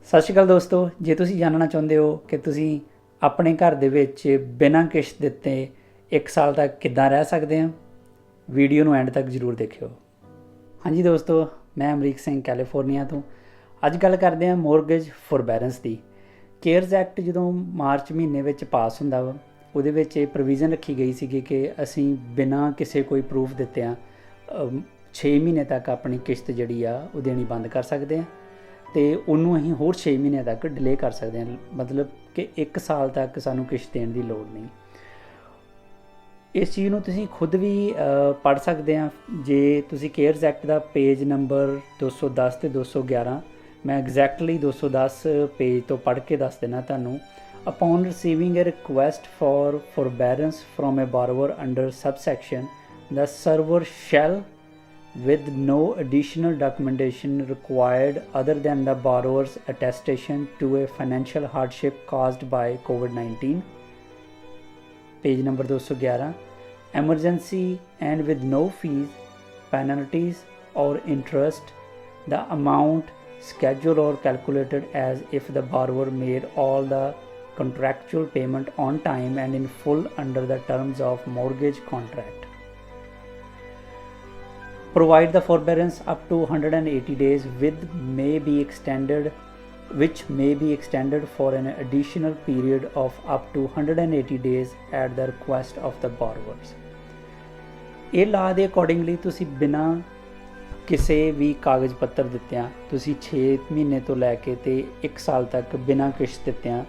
ਸਤਿ ਸ਼੍ਰੀ ਅਕਾਲ ਦੋਸਤੋ, ਜੇ ਤੁਸੀਂ ਜਾਣਨਾ ਚਾਹੁੰਦੇ ਹੋ ਕਿ ਤੁਸੀਂ ਆਪਣੇ ਘਰ ਦੇ ਵਿੱਚ ਬਿਨਾਂ ਕਿਸ਼ਤ ਦਿੱਤੇ 1 ਸਾਲ ਤੱਕ ਕਿੱਦਾਂ ਰਹਿ ਸਕਦੇ ਆ, ਵੀਡੀਓ ਨੂੰ ਐਂਡ ਤੱਕ ਜ਼ਰੂਰ ਦੇਖਿਓ। ਹਾਂਜੀ ਦੋਸਤੋ, ਮੈਂ ਅਮਰੀਕ ਸਿੰਘ ਕੈਲੀਫੋਰਨੀਆ ਤੋਂ। ਅੱਜ ਗੱਲ ਕਰਦੇ ਹਾਂ ਮੋਰਗੇਜ ਫੋਰਬੈਰੈਂਸ ਦੀ। ਕੇਅਰਸ ਐਕਟ ਜਦੋਂ ਮਾਰਚ ਮਹੀਨੇ ਵਿੱਚ ਪਾਸ ਹੁੰਦਾ ਵਾ, ਉਹਦੇ ਵਿੱਚ ਇਹ ਪ੍ਰੋਵੀਜ਼ਨ ਰੱਖੀ ਗਈ ਸੀਗੀ ਕਿ ਅਸੀਂ ਬਿਨਾਂ ਕਿਸੇ ਕੋਈ ਪ੍ਰੂਫ ਦਿੱਤਿਆਂ 6 ਮਹੀਨੇ ਤੱਕ ਆਪਣੀ ਕਿਸ਼ਤ ਜਿਹੜੀ ਆ ਉਹ ਦੇਣੀ ਬੰਦ ਕਰ ਸਕਦੇ ਹਾਂ ਅਤੇ ਉਹਨੂੰ ਅਸੀਂ ਹੋਰ 6 ਮਹੀਨਿਆਂ ਤੱਕ ਡਿਲੇ ਕਰ ਸਕਦੇ ਹਾਂ, ਮਤਲਬ ਕਿ 1 ਸਾਲ ਤੱਕ ਸਾਨੂੰ ਕਿਸ਼ਤ ਦੇਣ ਦੀ ਲੋੜ ਨਹੀਂ। ਇਸ ਚੀਜ਼ ਨੂੰ ਤੁਸੀਂ ਖੁਦ ਵੀ ਪੜ੍ਹ ਸਕਦੇ ਆ ਜੇ ਤੁਸੀਂ ਕੇਅਰਸ ਐਕਟ ਦਾ ਪੇਜ ਨੰਬਰ 210 ਅਤੇ 211, ਮੈਂ ਐਗਜ਼ੈਕਟਲੀ 210 ਪੇਜ ਤੋਂ ਪੜ੍ਹ ਕੇ ਦੱਸ ਦੇਣਾ ਤੁਹਾਨੂੰ। Upon receiving a request for forbearance from a borrower under subsection the server shall with no additional documentation required other than the borrower's attestation to a financial hardship caused by COVID-19. Page number 211. Emergency and with no fees, penalties or interest, the amount scheduled or calculated as if the borrower made all the contractual payment on time and in full under the terms of mortgage contract. Provide the forbearance up to 180 days which may be extended for an additional period of up to 180 days at the request of the borrowers. ਇਹ ਲਾ ਦੇ accordingly ਤੁਸੀਂ ਬਿਨਾਂ ਕਿਸੇ ਵੀ ਕਾਗਜ਼ ਪੱਤਰ ਦਿੱਤਿਆਂ ਤੁਸੀਂ 6 ਮਹੀਨੇ ਤੋਂ ਲੈ ਕੇ ਤੇ 1 ਸਾਲ ਤੱਕ ਬਿਨਾਂ ਕਿਸ਼ਤ ਦਿੱਤਿਆਂ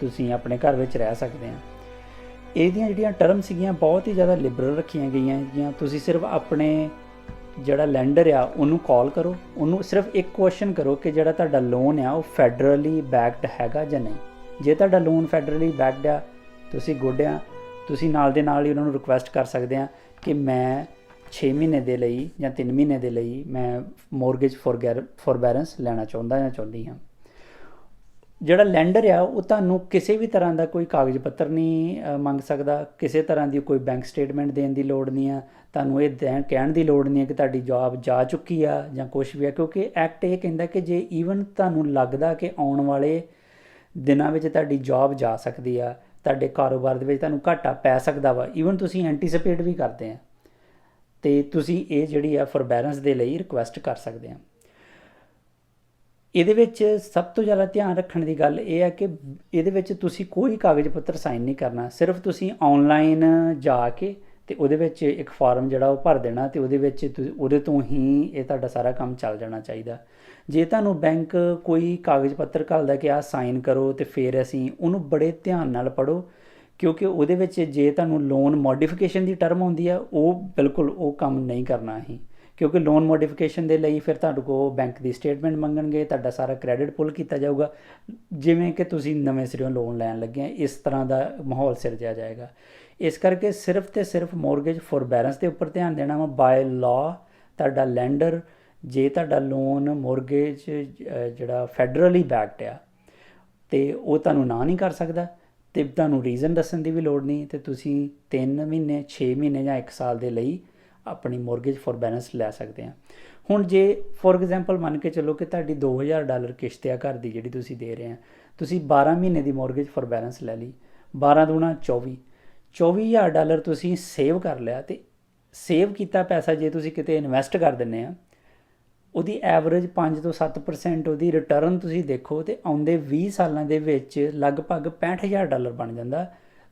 ਤੁਸੀਂ ਆਪਣੇ ਘਰ ਵਿੱਚ ਰਹਿ ਸਕਦੇ ਆ। ਇਹਦੀਆਂ ਜਿਹੜੀਆਂ ਟਰਮ ਸੀਗੀਆਂ ਬਹੁਤ ਹੀ ਜ਼ਿਆਦਾ ਲਿਬਰਲ ਰੱਖੀਆਂ ਗਈਆਂ ਹੈਗੀਆਂ। ਤੁਸੀਂ ਸਿਰਫ ਆਪਣੇ ਜਿਹੜਾ ਲੈਂਡਰ ਆ ਉਹਨੂੰ ਕਾਲ ਕਰੋ, ਉਹਨੂੰ ਸਿਰਫ ਇੱਕ ਕੁਐਸਚਨ ਕਰੋ ਕਿ ਜਿਹੜਾ ਤੁਹਾਡਾ ਲੋਨ ਆ ਉਹ ਫੈਡਰਲੀ ਬੈਕਡ ਹੈਗਾ ਜਾਂ ਨਹੀਂ। ਜੇ ਤੁਹਾਡਾ ਲੋਨ ਫੈਡਰਲੀ ਬੈਕਡ ਆ ਤੁਸੀਂ ਗੁੱਡ ਆ, ਤੁਸੀਂ ਨਾਲ ਦੇ ਨਾਲ ਹੀ ਉਹਨਾਂ ਨੂੰ ਰਿਕੁਐਸਟ ਕਰ ਸਕਦੇ ਆ ਕਿ ਮੈਂ 6 ਮਹੀਨੇ ਦੇ ਲਈ ਜਾਂ 3 ਮਹੀਨੇ ਦੇ ਲਈ ਮੈਂ ਮੋਰਗੇਜ ਫੋਰਬੈਰੈਂਸ ਲੈਣਾ ਚਾਹੁੰਦਾ ਜਾਂ ਚਾਹੁੰਦੀ ਹਾਂ। ਜਿਹੜਾ ਲੈਂਡਰ ਆ ਉਹ ਤੁਹਾਨੂੰ ਕਿਸੇ ਵੀ ਤਰ੍ਹਾਂ ਦਾ ਕੋਈ ਕਾਗਜ਼ ਪੱਤਰ ਨਹੀਂ ਮੰਗ ਸਕਦਾ, ਕਿਸੇ ਤਰ੍ਹਾਂ ਦੀ ਕੋਈ ਬੈਂਕ ਸਟੇਟਮੈਂਟ ਦੇਣ ਦੀ ਲੋੜ ਨਹੀਂ ਆ, ਤੁਹਾਨੂੰ ਇਹ ਕਹਿਣ ਦੀ ਲੋੜ ਨਹੀਂ ਹੈ ਕਿ ਤੁਹਾਡੀ ਜੌਬ ਜਾ ਚੁੱਕੀ ਆ ਜਾਂ ਕੁਛ ਵੀ ਆ, ਕਿਉਂਕਿ ਐਕਟ ਇਹ ਕਹਿੰਦਾ ਕਿ ਜੇ ਈਵਨ ਤੁਹਾਨੂੰ ਲੱਗਦਾ ਕਿ ਆਉਣ ਵਾਲੇ ਦਿਨਾਂ ਵਿੱਚ ਤੁਹਾਡੀ ਜੌਬ ਜਾ ਸਕਦੀ ਆ, ਤੁਹਾਡੇ ਕਾਰੋਬਾਰ ਦੇ ਵਿੱਚ ਤੁਹਾਨੂੰ ਘਾਟਾ ਪੈ ਸਕਦਾ ਵਾ, ਈਵਨ ਤੁਸੀਂ ਐਂਟੀਸਿਪੇਟ ਵੀ ਕਰਦੇ ਆ ਅਤੇ ਤੁਸੀਂ ਇਹ ਜਿਹੜੀ ਆ ਫੋਰਬੈਰੈਂਸ ਦੇ ਲਈ ਰਿਕੁਐਸਟ ਕਰ ਸਕਦੇ ਆ। ਇਹਦੇ ਵਿੱਚ ਸਭ ਤੋਂ ਜ਼ਿਆਦਾ ਧਿਆਨ ਰੱਖਣ ਦੀ ਗੱਲ ਇਹ ਹੈ ਕਿ ਇਹਦੇ ਵਿੱਚ ਤੁਸੀਂ ਕੋਈ ਕਾਗਜ਼ ਪੱਤਰ ਸਾਈਨ ਨਹੀਂ ਕਰਨਾ, ਸਿਰਫ ਤੁਸੀਂ ਔਨਲਾਈਨ ਜਾ ਕੇ ਅਤੇ ਉਹਦੇ ਵਿੱਚ ਇੱਕ ਫਾਰਮ ਜਿਹੜਾ ਉਹ ਭਰ ਦੇਣਾ ਅਤੇ ਉਹਦੇ ਵਿੱਚ ਉਹਦੇ ਤੋਂ ਹੀ ਇਹ ਤੁਹਾਡਾ ਸਾਰਾ ਕੰਮ ਚੱਲ ਜਾਣਾ ਚਾਹੀਦਾ। ਜੇ ਤੁਹਾਨੂੰ ਬੈਂਕ ਕੋਈ ਕਾਗਜ਼ ਪੱਤਰ ਘੱਲਦਾ ਕਿ ਆਹ ਸਾਈਨ ਕਰੋ ਅਤੇ ਫਿਰ ਅਸੀਂ ਉਹਨੂੰ ਬੜੇ ਧਿਆਨ ਨਾਲ ਪੜ੍ਹੋ, ਕਿਉਂਕਿ ਉਹਦੇ ਵਿੱਚ ਜੇ ਤੁਹਾਨੂੰ ਲੋਨ ਮੋਡੀਫਿਕੇਸ਼ਨ ਦੀ ਟਰਮ ਆਉਂਦੀ ਆ ਉਹ ਬਿਲਕੁਲ ਉਹ ਕੰਮ ਨਹੀਂ ਕਰਨਾ ਅਸੀਂ, ਕਿਉਂਕਿ ਲੋਨ ਮੋਡੀਫਿਕੇਸ਼ਨ ਦੇ ਲਈ ਫਿਰ ਤੁਹਾਡੇ ਕੋਲ ਬੈਂਕ ਦੀ ਸਟੇਟਮੈਂਟ ਮੰਗਣਗੇ, ਤੁਹਾਡਾ ਸਾਰਾ ਕ੍ਰੈਡਿਟ ਪੁੱਲ ਕੀਤਾ ਜਾਊਗਾ ਜਿਵੇਂ ਕਿ ਤੁਸੀਂ ਨਵੇਂ ਸਿਰਿਓਂ ਲੋਨ ਲੈਣ ਲੱਗੇ ਆ, ਇਸ ਤਰ੍ਹਾਂ ਦਾ ਮਾਹੌਲ ਸਿਰਜਿਆ ਜਾਏਗਾ। ਇਸ ਕਰਕੇ ਸਿਰਫ ਅਤੇ ਸਿਰਫ ਮੋਰਗੇਜ ਫੋਰਬੈਰੈਂਸ ਦੇ ਉੱਪਰ ਧਿਆਨ ਦੇਣਾ ਵਾ। ਬਾਏ ਲਾਅ ਤੁਹਾਡਾ ਲੈਂਡਰ ਜੇ ਤੁਹਾਡਾ ਲੋਨ ਮੋਰਗੇਜ ਜਿਹੜਾ ਫੈਡਰਲੀ ਬੈਕਡ ਆ ਅਤੇ ਉਹ ਤੁਹਾਨੂੰ ਨਾ ਨਹੀਂ ਕਰ ਸਕਦਾ ਅਤੇ ਤੁਹਾਨੂੰ ਰੀਜ਼ਨ ਦੱਸਣ ਦੀ ਵੀ ਲੋੜ ਨਹੀਂ, ਅਤੇ ਤੁਸੀਂ 3 ਮਹੀਨੇ 6 ਮਹੀਨੇ ਜਾਂ 1 ਸਾਲ ਦੇ ਲਈ ਆਪਣੀ ਮੋਰਗੇਜ ਫੋਰਬੈਰੈਂਸ ਲੈ ਸਕਦੇ ਹਾਂ। ਹੁਣ ਜੇ ਫੋਰ ਐਗਜ਼ਾਮਪਲ ਮੰਨ ਕੇ ਚੱਲੋ ਕਿ ਤੁਹਾਡੀ $2000 ਕਿਸ਼ਤ ਆ ਘਰ ਦੀ ਜਿਹੜੀ ਤੁਸੀਂ ਦੇ ਰਹੇ ਆ, ਤੁਸੀਂ 12 ਮਹੀਨੇ ਦੀ ਮੋਰਗੇਜ ਫੋਰਬੈਰੈਂਸ ਲੈ ਲਈ, 12 ਦੂਣਾ 24,000 ਤੁਸੀਂ ਸੇਵ ਕਰ ਲਿਆ, ਅਤੇ ਸੇਵ ਕੀਤਾ ਪੈਸਾ ਜੇ ਤੁਸੀਂ ਕਿਤੇ ਇਨਵੈਸਟ ਕਰ ਦਿੰਦੇ ਆ ਉਹਦੀ ਐਵਰੇਜ 5 ਤੋਂ 7% ਉਹਦੀ ਰਿਟਰਨ ਤੁਸੀਂ ਦੇਖੋ ਅਤੇ ਆਉਂਦੇ 20 ਸਾਲਾਂ ਦੇ ਵਿੱਚ ਲਗਭਗ $65,000 ਬਣ ਜਾਂਦਾ।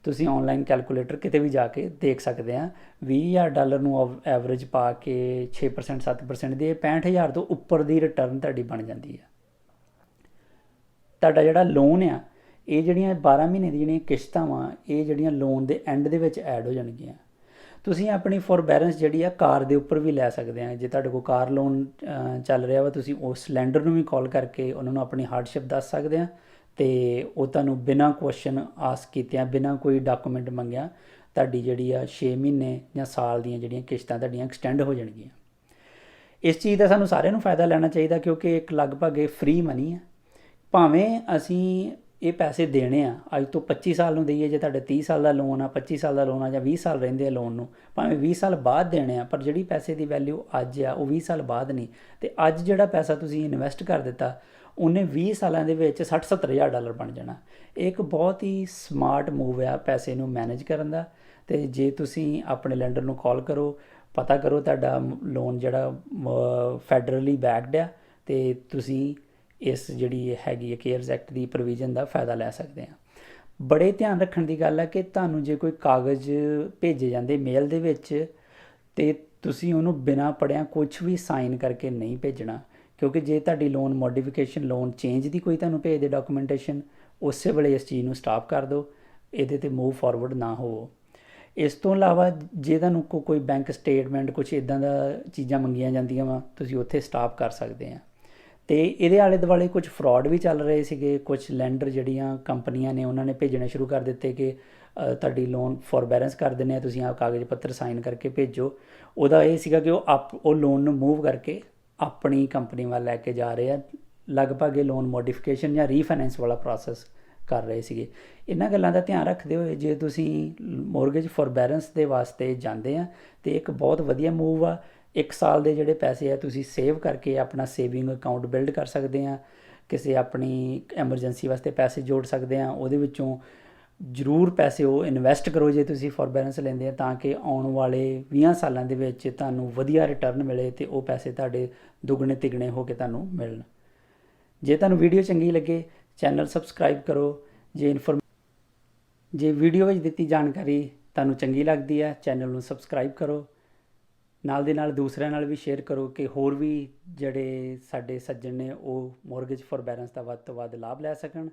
ਤੁਸੀਂ ਔਨਲਾਈਨ ਕੈਲਕੂਲੇਟਰ ਕਿਤੇ ਵੀ ਜਾ ਕੇ ਦੇਖ ਸਕਦੇ ਆ। $20,000 ਨੂੰ ਐਵਰੇਜ ਪਾ ਕੇ 6% 7% ਦੀ 65,000 ਤੋਂ ਉੱਪਰ ਦੀ ਰਿਟਰਨ ਤੁਹਾਡੀ ਬਣ ਜਾਂਦੀ ਆ। ਤੁਹਾਡਾ ਜਿਹੜਾ ਲੋਨ ਆ ਇਹ ਜਿਹੜੀਆਂ 12 ਮਹੀਨੇ ਦੀ ਜਿਹੜੀਆਂ ਕਿਸ਼ਤਾਂ ਵਾ ਇਹ ਜਿਹੜੀਆਂ ਲੋਨ ਦੇ ਐਂਡ ਦੇ ਵਿੱਚ ਐਡ ਹੋ ਜਾਣਗੀਆਂ। ਤੁਸੀਂ ਆਪਣੀ ਫੋਰਬੈਰੈਂਸ ਜਿਹੜੀ ਆ ਕਾਰ ਦੇ ਉੱਪਰ ਵੀ ਲੈ ਸਕਦੇ ਆ। ਜੇ ਤੁਹਾਡੇ ਕੋਲ ਕਾਰ ਲੋਨ ਚੱਲ ਰਿਹਾ ਵਾ ਤੁਸੀਂ ਉਸ ਲੈਂਡਰ ਨੂੰ ਵੀ ਕਾਲ ਕਰਕੇ ਉਹਨਾਂ ਨੂੰ ਆਪਣੀ ਹਾਰਡਸ਼ਿਪ ਦੱਸ ਸਕਦੇ ਆ ਅਤੇ ਉਹ ਤੁਹਾਨੂੰ ਬਿਨਾਂ ਕੁਐਸਚਨ ਆਸਕ ਕੀਤਿਆਂ ਬਿਨਾਂ ਕੋਈ ਡਾਕੂਮੈਂਟ ਮੰਗਿਆ ਤੁਹਾਡੀ ਜਿਹੜੀ ਆ 6 ਮਹੀਨੇ ਜਾਂ ਸਾਲ ਦੀਆਂ ਜਿਹੜੀਆਂ ਕਿਸ਼ਤਾਂ ਤੁਹਾਡੀਆਂ ਐਕਸਟੈਂਡ ਹੋ ਜਾਣਗੀਆਂ। ਇਸ ਚੀਜ਼ ਦਾ ਸਾਨੂੰ ਸਾਰਿਆਂ ਨੂੰ ਫਾਇਦਾ ਲੈਣਾ ਚਾਹੀਦਾ ਕਿਉਂਕਿ ਇੱਕ ਲਗਭਗ ਇਹ ਫ੍ਰੀ ਮਨੀ ਆ। ਭਾਵੇਂ ਅਸੀਂ ਇਹ ਪੈਸੇ ਦੇਣੇ ਆ ਅੱਜ ਤੋਂ 25 ਸਾਲ ਨੂੰ ਦਈਏ, ਜੇ ਤੁਹਾਡੇ 30 ਸਾਲ ਦਾ ਲੋਨ ਆ, 25 ਸਾਲ ਦਾ ਲੋਨ ਆ, ਜਾਂ 20 ਸਾਲ ਰਹਿੰਦੇ ਆ ਲੋਨ ਨੂੰ, ਭਾਵੇਂ 20 ਸਾਲ ਬਾਅਦ ਦੇਣੇ ਆ, ਪਰ ਜਿਹੜੀ ਪੈਸੇ ਦੀ ਵੈਲਿਊ ਅੱਜ ਆ ਉਹ 20 ਸਾਲ ਬਾਅਦ ਨਹੀਂ। ਅਤੇ ਅੱਜ ਜਿਹੜਾ ਪੈਸਾ ਤੁਸੀਂ ਇਨਵੈਸਟ ਕਰ ਦਿੱਤਾ ਉਹਨੇ 20 ਸਾਲਾਂ ਦੇ ਵਿੱਚ 60-70 ਹਜ਼ਾਰ ਡਾਲਰ ਬਣ ਜਾਣਾ। ਇਹ ਇੱਕ ਬਹੁਤ ਹੀ ਸਮਾਰਟ ਮੂਵ ਆ ਪੈਸੇ ਨੂੰ ਮੈਨੇਜ ਕਰਨ ਦਾ। ਅਤੇ ਜੇ ਤੁਸੀਂ ਆਪਣੇ ਲੈਂਡਰ ਨੂੰ ਕਾਲ ਕਰੋ, ਪਤਾ ਕਰੋ ਤੁਹਾਡਾ ਲੋਨ ਜਿਹੜਾ ਫੈਡਰਲੀ ਬੈਕਡ ਆ, ਅਤੇ ਤੁਸੀਂ ਇਸ ਜਿਹੜੀ ਹੈਗੀ ਹੈ ਕੇਅਰਸ ਐਕਟ ਦੀ ਪ੍ਰੋਵੀਜ਼ਨ ਦਾ ਫਾਇਦਾ ਲੈ ਸਕਦੇ ਆ। ਬੜੇ ਧਿਆਨ ਰੱਖਣ ਦੀ ਗੱਲ ਹੈ ਕਿ ਤੁਹਾਨੂੰ ਜੇ ਕੋਈ ਕਾਗਜ਼ ਭੇਜੇ ਜਾਂਦੇ ਮੇਲ ਦੇ ਵਿੱਚ, ਅਤੇ ਤੁਸੀਂ ਉਹਨੂੰ ਬਿਨਾਂ ਪੜ੍ਹਿਆਂ ਕੁਛ ਵੀ ਸਾਈਨ ਕਰਕੇ ਨਹੀਂ ਭੇਜਣਾ, ਕਿਉਂਕਿ ਜੇ ਤੁਹਾਡੀ ਲੋਨ ਮੋਡੀਫਿਕੇਸ਼ਨ, ਲੋਨ ਚੇਂਜ ਦੀ ਕੋਈ ਤੁਹਾਨੂੰ ਭੇਜਦੇ ਡਾਕੂਮੈਂਟੇਸ਼ਨ, ਉਸੇ ਵੇਲੇ ਇਸ ਚੀਜ਼ ਨੂੰ ਸਟਾਪ ਕਰ ਦਿਓ, ਇਹਦੇ 'ਤੇ ਮੂਵ ਫਾਰਵਰਡ ਨਾ ਹੋਵੋ। ਇਸ ਤੋਂ ਇਲਾਵਾ ਜੇ ਤੁਹਾਨੂੰ ਕੋਈ ਬੈਂਕ ਸਟੇਟਮੈਂਟ, ਕੁਛ ਇੱਦਾਂ ਦਾ ਚੀਜ਼ਾਂ ਮੰਗੀਆਂ ਜਾਂਦੀਆਂ ਵਾ, ਤੁਸੀਂ ਉੱਥੇ ਸਟਾਪ ਕਰ ਸਕਦੇ ਆ। ਅਤੇ ਇਹਦੇ ਆਲੇ ਦੁਆਲੇ ਕੁਝ ਫਰੋਡ ਵੀ ਚੱਲ ਰਹੇ ਸੀਗੇ। ਕੁਛ ਲੈਂਡਰ ਜਿਹੜੀਆਂ ਕੰਪਨੀਆਂ ਨੇ ਉਹਨਾਂ ਨੇ ਭੇਜਣੇ ਸ਼ੁਰੂ ਕਰ ਦਿੱਤੇ ਕਿ ਤੁਹਾਡੀ ਲੋਨ ਫੋਰਬੈਰੈਂਸ ਕਰ ਦਿੰਦੇ ਆ, ਤੁਸੀਂ ਆਹ ਕਾਗਜ਼ ਪੱਤਰ ਸਾਈਨ ਕਰਕੇ ਭੇਜੋ। ਉਹਦਾ ਇਹ ਸੀਗਾ ਕਿ ਉਹ ਲੋਨ ਨੂੰ ਮੂਵ ਕਰਕੇ ਆਪਣੀ ਕੰਪਨੀ ਵੱਲ ਲੈ ਕੇ ਜਾ ਰਹੇ ਆ। ਲਗਭਗ ਇਹ ਲੋਨ ਮੋਡੀਫਿਕੇਸ਼ਨ ਜਾਂ ਰੀਫਾਈਨੈਂਸ ਵਾਲਾ ਪ੍ਰੋਸੈਸ ਕਰ ਰਹੇ ਸੀਗੇ। ਇਹਨਾਂ ਗੱਲਾਂ ਦਾ ਧਿਆਨ ਰੱਖਦੇ ਹੋਏ ਜੇ ਤੁਸੀਂ ਮੋਰਗੇਜ ਫੋਰਬੈਰੈਂਸ ਦੇ ਵਾਸਤੇ ਜਾਂਦੇ ਆ, ਅਤੇ ਇੱਕ ਬਹੁਤ ਵਧੀਆ ਮੂਵ ਆ। 1 ਸਾਲ ਦੇ ਜਿਹੜੇ ਪੈਸੇ ਆ ਤੁਸੀਂ ਸੇਵ ਕਰਕੇ ਆਪਣਾ ਸੇਵਿੰਗ ਅਕਾਊਂਟ ਬਿਲਡ ਕਰ ਸਕਦੇ ਆ, ਕਿਸੇ ਆਪਣੀ ਐਮਰਜੈਂਸੀ ਵਾਸਤੇ ਪੈਸੇ ਜੋੜ ਸਕਦੇ ਆ। ਉਹਦੇ ਵਿੱਚੋਂ ਜ਼ਰੂਰ ਪੈਸੇ ਉਹ ਇਨਵੈਸਟ ਕਰੋ ਜੇ ਤੁਸੀਂ ਫੋਰਬੈਰੈਂਸ ਲੈਂਦੇ ਆ, ਤਾਂ ਕਿ ਆਉਣ ਵਾਲੇ 20 ਸਾਲਾਂ ਦੇ ਵਿੱਚ ਤੁਹਾਨੂੰ ਵਧੀਆ ਰਿਟਰਨ ਮਿਲੇ ਅਤੇ ਉਹ ਪੈਸੇ ਤੁਹਾਡੇ ਦੁੱਗਣੇ ਤਿੱਗਣੇ ਹੋ ਕੇ ਤੁਹਾਨੂੰ ਮਿਲਣ। ਜੇ ਤੁਹਾਨੂੰ ਵੀਡੀਓ ਚੰਗੀ ਲੱਗੇ, ਚੈਨਲ ਸਬਸਕ੍ਰਾਈਬ ਕਰੋ। ਜੇ ਵੀਡੀਓ ਵਿੱਚ ਦਿੱਤੀ ਜਾਣਕਾਰੀ ਤੁਹਾਨੂੰ ਚੰਗੀ ਲੱਗਦੀ ਹੈ, ਚੈਨਲ ਨੂੰ ਸਬਸਕ੍ਰਾਈਬ ਕਰੋ। ਨਾਲ ਦੇ ਨਾਲ ਦੂਸਰਿਆਂ ਨਾਲ ਵੀ ਸ਼ੇਅਰ ਕਰੋ ਕਿ ਹੋਰ ਵੀ ਜਿਹੜੇ ਸਾਡੇ ਸੱਜਣ ਨੇ ਉਹ ਮੋਰਗੇਜ ਫੋਰਬੈਰੈਂਸ ਦਾ ਵੱਧ ਤੋਂ ਵੱਧ ਲਾਭ ਲੈ ਸਕਣ।